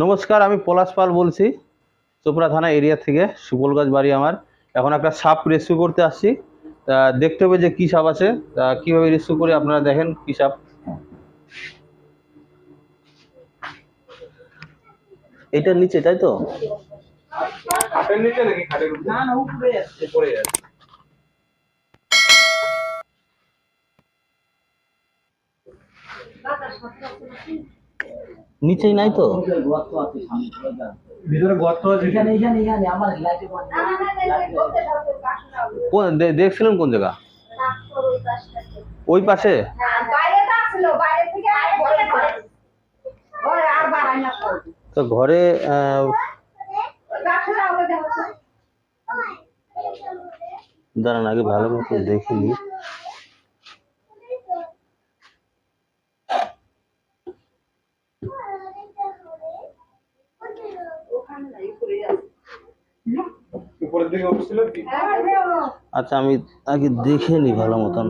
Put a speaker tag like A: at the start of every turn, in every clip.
A: নমস্কার, আমি পলাশ পাল বলছি, চোপড়া থানা এরিয়া থেকে। সুবলগাছ বাড়ি আমার। এখন একটা সাপ রেস্কিউ করতে আসছি। তা দেখতে হবে যে কী সাপ আছে, তা কীভাবে রেস্কিউ করে আপনারা দেখেন কী সাপ। এটার নিচে, তাই তো?
B: খাটের নিচে নাকি খাটের উপরে? না না, উপরে আছে, উপরে আছে।
A: নিচেই নাই তো?
B: ভিতরে গর্ত আছে।
C: এখানে এখানে এখানে আমার লাইটে বন্ধ।
A: দেখছিলেন কোন জায়গা? ওই পাশে? তো ঘরে দাঁড়ান, আগে ভালো মতো দেখিনি।
B: উপরের দিকে উঠছিল কি?
A: আচ্ছা, আমি আগে দেখে নি ভালো মতন।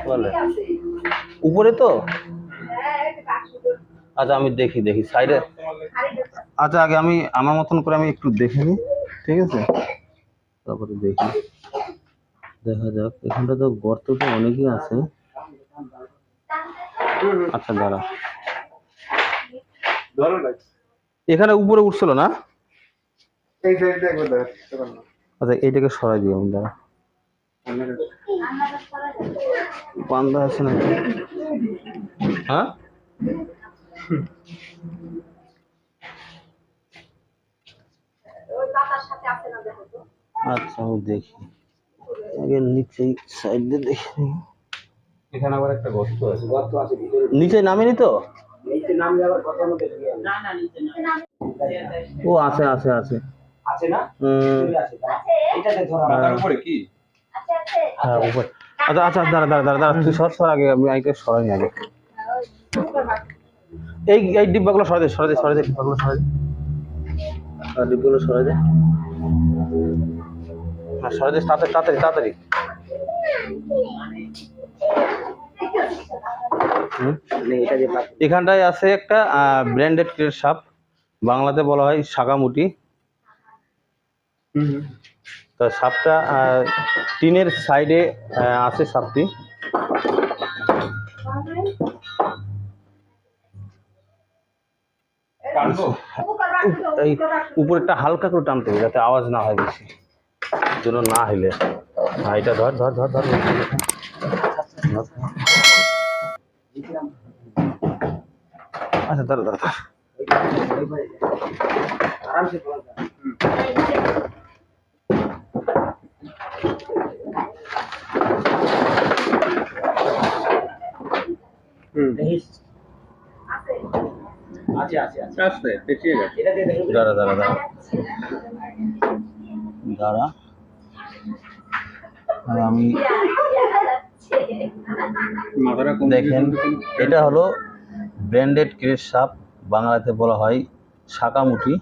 A: বলে উপরে তো? আচ্ছা, আমি দেখি সাইডে। আচ্ছা, আগে আমি আমার মতন করে আমি একটু দেখে নিই, ঠিক আছে? তারপরে দেখি, দেখা যাক। এখানটা তো গর্ত তো অনেকই আছে। আচ্ছা, দাঁড়া, এখানে উপরে উঠছিল না?
B: এই সাইডে একবার দেখতে পারেন।
A: আচ্ছা, এইটাকে সরাই দিই আমি, দাঁড়া। বান্ধা আছে না? হ্যাঁ, আচ্ছা, আমি দেখি আগে নিচে সাইড দিয়ে দেখি।
B: এখানে আবার একটা গর্ত আছে। গর্ত আছে ভিতরে।
A: নিচে নামেনি তো?
B: নিচে নামলে আবার গর্তের মধ্যে ঢুকে যাবে।
C: না না নিচে না।
A: ও আছে আছে আছে
B: আছে না?
C: আছে। এটাতে ধরা
B: মাথার উপরে কি?
A: হ্যাঁ, উপরে। আচ্ছা আচ্ছা, দাঁড়া দাঁড়া দাঁড়া দাঁড়া, তুই সর আগে, আমি আইকে সরাই আগে। এই ডিব্বাগুলো সরাই দে, ডিব্বাগুলো সরাই দে, ডিব্বাগুলো সরাই দে। হ্যাঁ, সরাই দে, তাড়াতাড়ি তাড়াতাড়ি তাড়াতাড়ি। এখানটায় আছে একটা ব্র্যান্ডেড সাপ, বাংলাতে বলা হয় শাকামুটি। তো সাপটা টিনের সাইডে আছে সাপটি। এই উপরেরটা হালকা করে টানতে হবে যাতে আওয়াজ না হয় বেশি, যেন না হইলে। হ্যাঁ, এটা ধর ধর ধর ধর। আচ্ছা, দাঁড়া দাঁড়া।
C: আরামসে ধরা যায়। আছে আছে আছে
B: আস্তে পেছিয়ে গেছে।
C: এটা দিয়ে দেখুন।
A: দাঁড়া দাঁড়া দাঁড়া দাঁড়া, আমি
B: মাথাটা কম
A: দেখেন, এটা হলো ব্র্যান্ডেড ক্রেস সাপ, বাংলাতে বলা হয় শাকামুটি।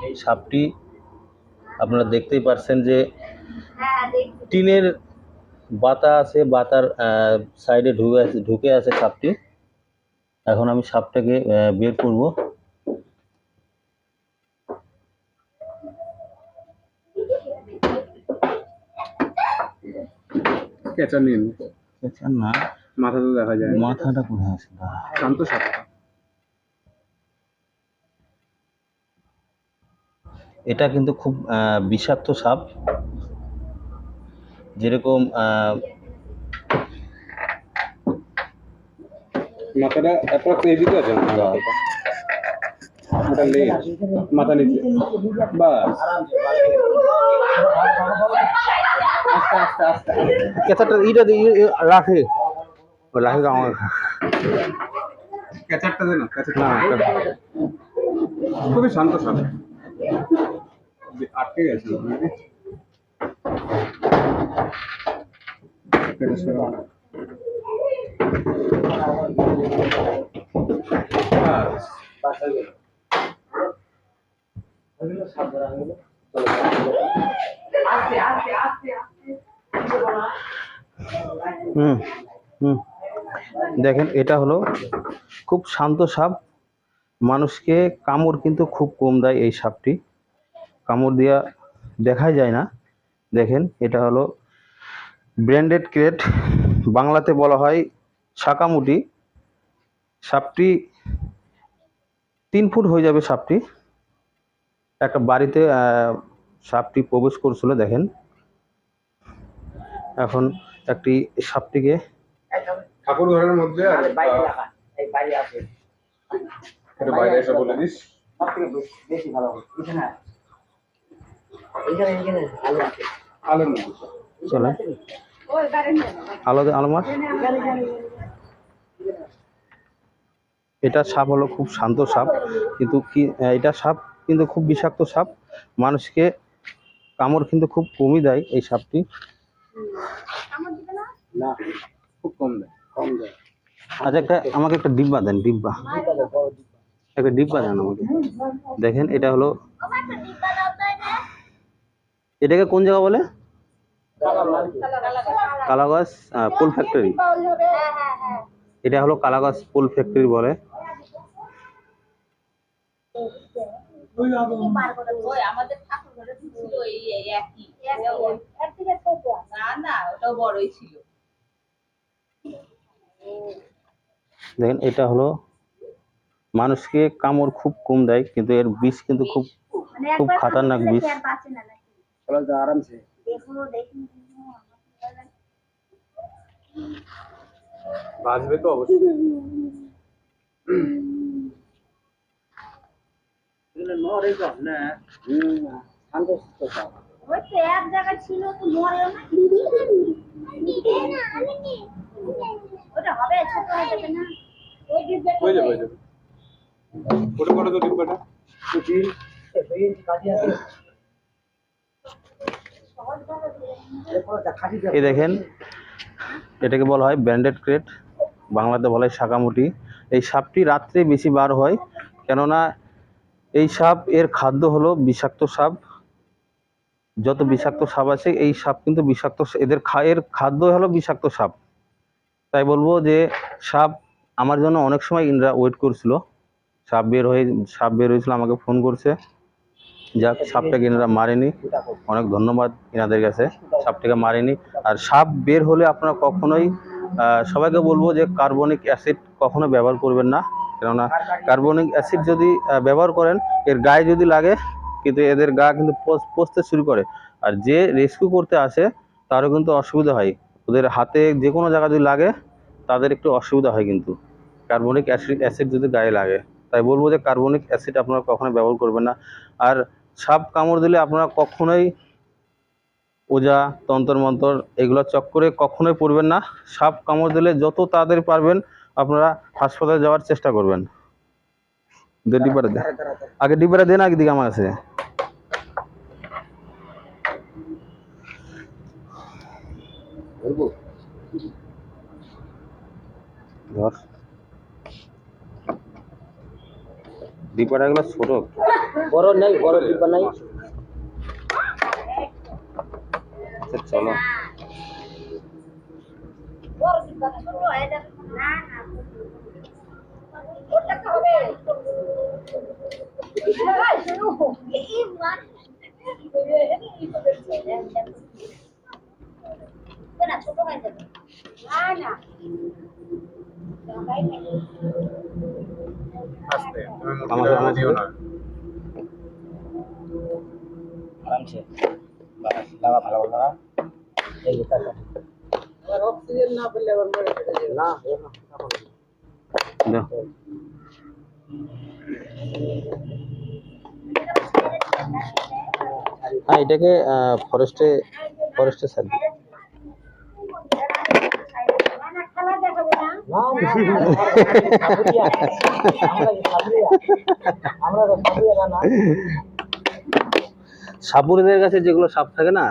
A: এই সাপটি আপনারা দেখতেই পারছেন যে টিনের বাতা আছে, বাতার সাইডে ঢুকে আছে সাপটি। এখন আমি সাপটাকে বের করব।
B: কেঁচা নিন।
A: না,
B: মাথা তো দেখা যায়।
A: মাথাটা কোথায় আছে?
B: শান্ত সাপ।
A: এটা কিন্তু খুব বিষাক্ত সাপ। যেরকম
B: মাথাটা অ্যাপ্রক্স এইদিকে আছে। মাথা লেগ, মাথা নিচে। বাস, আস্তে আস্তে আস্তে।
A: কেঁচাটা ইটা রাখে রাখে আমার।
B: ক্যাচারটা দেন, ক্যাচারটা।
A: না,
B: খুবই শান্ত সাপ। আটকে গেছে।
C: আস্তে আস্তে আস্তে আস্তে।
A: হুম, দেখেন, এটা হলো খুব শান্ত সাপ। মানুষকে কামড় কিন্তু খুব কম দেয় এই সাপটি, কামড় দেওয়া দেখাই যায় না। দেখেন এটা হলো ব্র্যান্ডেড ক্রেট, বাংলাতে বলা হয় শাকামুটি। সাপটি 3 ফুট হয়ে যাবে। সাপটি একটা বাড়িতে সাপটি প্রবেশ করছিল দেখেন। এখন একটি সাপটিকে
B: ঠাকুর ঘরের মধ্যে আর
C: বাইরে লাগা, এই বাইরে আছে।
B: একটু বাইরে এসে বলে দিস।
C: সব থেকে বেশি ভালো হবে এখানে এখানে ভালো আছে।
B: আলোর মধ্যে
A: চলে আলো মার। এটা সাপ হলো খুব শান্ত সাপ, কিন্তু কি এটা সাপ কিন্তু খুব বিষাক্ত সাপ, মানুষকে কামড় কিন্তু খুব কমই দেয় এই সাপটি।
C: না
B: খুব কম দেয়।
C: কম দেয়।
A: আচ্ছা আমাকে একটা ডিব্বা দেন, ডিব্বা একটা ডিব্বা দেন আমাকে। দেখেন এটা হলো, এটাকে কোন জায়গা বলে? কালাগাছ পোল ফ্যাক্টরি। এটা হলো কালাগাছ পোল ফ্যাক্টরি বলে।
D: আমাদের ঠাকুর ঘরে ছিল এই একই না ওটাও বড়ই ছিল।
A: দেখেন এটা হলো, মানুষকে কামড় খুব কম দেয়, কিন্তু এর বিষ কিন্তু খুব খুব খতরনাক বিষ।
C: চলো তো আরামসে।
B: বাঁচবে তো অবশ্যই।
C: এগুলো নরে কম না। শান্ত সুস্থ সব।
E: ওই তো এক জায়গায় ছিল তো মরেও না। ওটা হবে, ছোট হয়ে যাবে না? ওই ডিব্বাটা
B: হয়ে যাবে হয়ে যাবে। ওটা করে তো ডিব্বাটা।
C: সুচির 2 ইঞ্চি কাটি আছে। এরপর খাটি
A: এই দেখেন এটাকে বলা হয় ব্র্যান্ডেড ক্রেট, বাংলাতে বলা হয় শাকামুটি। এই সাপটি রাত্রে বেশি বার হয়, কেননা এই সাপ এর খাদ্য হলো বিষাক্ত সাপ। যত বিষাক্ত সাপ আছে এই সাপ কিন্তু বিষাক্ত, এর খাদ্য হলো বিষাক্ত সাপ। তাই বলবো যে সাপ আমার জন্য অনেক সময় ইনরা ওয়েট করছিল, সাপ বের হয়েছিল, আমাকে ফোন করছে। যাক সাপটাকে এনারা মারেনি, অনেক ধন্যবাদ এনাদের কাছে, সাপটাকে মারেনি। আর সাপ বের হলে আপনারা কখনোই সবাইকে বলবো যে কার্বনিক অ্যাসিড কখনো ব্যবহার করবেন না, কেননা কার্বনিক অ্যাসিড যদি ব্যবহার করেন এর গায়ে যদি লাগে কিন্তু এদের গা কিন্তু পচতে শুরু করে। আর যে রেস্কিউ করতে আসে তারও কিন্তু অসুবিধা হয়, ওদের হাতে যে কোনো জায়গা যদি লাগে তাদের একটু অসুবিধা হয় কিন্তু কার্বনিক অ্যাসিড যদি গায়ে লাগে। তাই বলবো যে কার্বনিক অ্যাসিড আপনারা কখনোই ব্যবহার করবেন না। আর সাপ কামড় দিলে আপনারা কখনোই ওজা তন্তর মন্তর এগুলো চক্করে কখনোই পড়বেন না। সাপ কামড় দিলে যত তাড়াতাড়ি পারবেন আপনারা হাসপাতালে যাওয়ার চেষ্টা করবেন। ডিব্বাটা দেন আগে, ডিব্বাটা দেন আগে দিকে আমার কাছে। ধর ডিব্বাটা গুলো ছোট,
C: বড় নাই, বড় ডিব্বা নাই।
A: আচ্ছা চলো।
E: বড় ডিব্বাটা ছোট হয়ে যাবে না। না ওটা তো হবে। এই মান না ছোট হয়ে যাবে। না
B: আস্তে তুমি মুখে দিও না।
C: আরামসে লাগা ভালো ভালো না। এই যেটা আর অক্সিজেন না পেলে আবার মরে যাবে না।
A: দাও। হ্যাঁ এটাকে ফরেস্টে ছাড় দিই।
E: খেলা দেখাবে না।
A: সাপুরেদের কাছে যেগুলো সাপ থাকে না,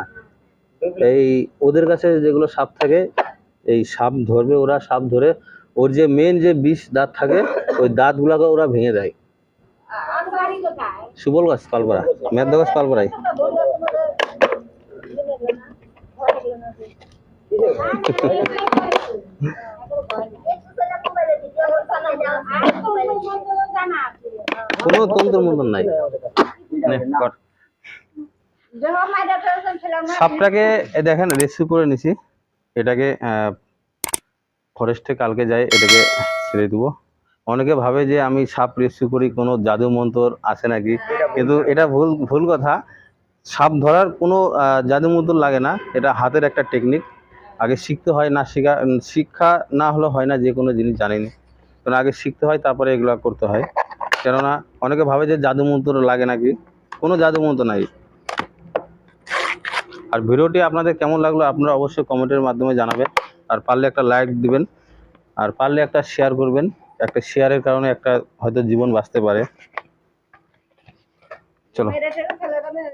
A: এই ওদের কাছে যেগুলো সাপ থাকে, এই সাপ ধরবে ওরা, সাপ ধরে ওর যে মেন যে বিষ দাঁত থাকে ওই দাঁতগুলোকে ওরা ভেঙে দেয়।
E: আর বাড়ি কোথায়?
A: সুবল গাছ পালপাড়া, মেদ্য গাছ পালপাড়ায়।
E: জানা আছে
A: কোনো তন্ত্র মন্ত্র নাই নে, কর।
E: দেখো মাইরা তো ছিলাম না
A: সাপটাকে দেখেন রেস্কিউ করে নিছি, এটাকে ফরেস্টে কালকে যাই এটাকে ছেড়ে দিব। অনেকে ভাবে যে আমি সাপ রেস্কিউ করি কোনো জাদু মন্ত্র আছে নাকি, কিন্তু এটা ভুল ভুল কথা। সাপ ধরার কোনো জাদু মন্ত্র লাগে না, এটা হাতের একটা টেকনিক। আগে শিখতে হয়, না শিক্ষা না হলে হয় না যে কোনো জিনিস জানিনি, কারণ আগে শিখতে হয় তারপরে এগুলো করতে হয়। কেননা অনেকে ভাবে যে জাদু মন্ত্র লাগে নাকি, কোনো জাদু মন্ত্র নাই। আর ভিডিওটি আপনাদের কেমন লাগলো আপনারা অবশ্যই কমেন্টের মাধ্যমে জানাবেন, আর পারলে একটা লাইক দিবেন, আর পারলে একটা শেয়ার করবেন। একটা শেয়ারের কারণে একটা হয়তো জীবন বাঁচতে পারে। চলো।
E: মেরে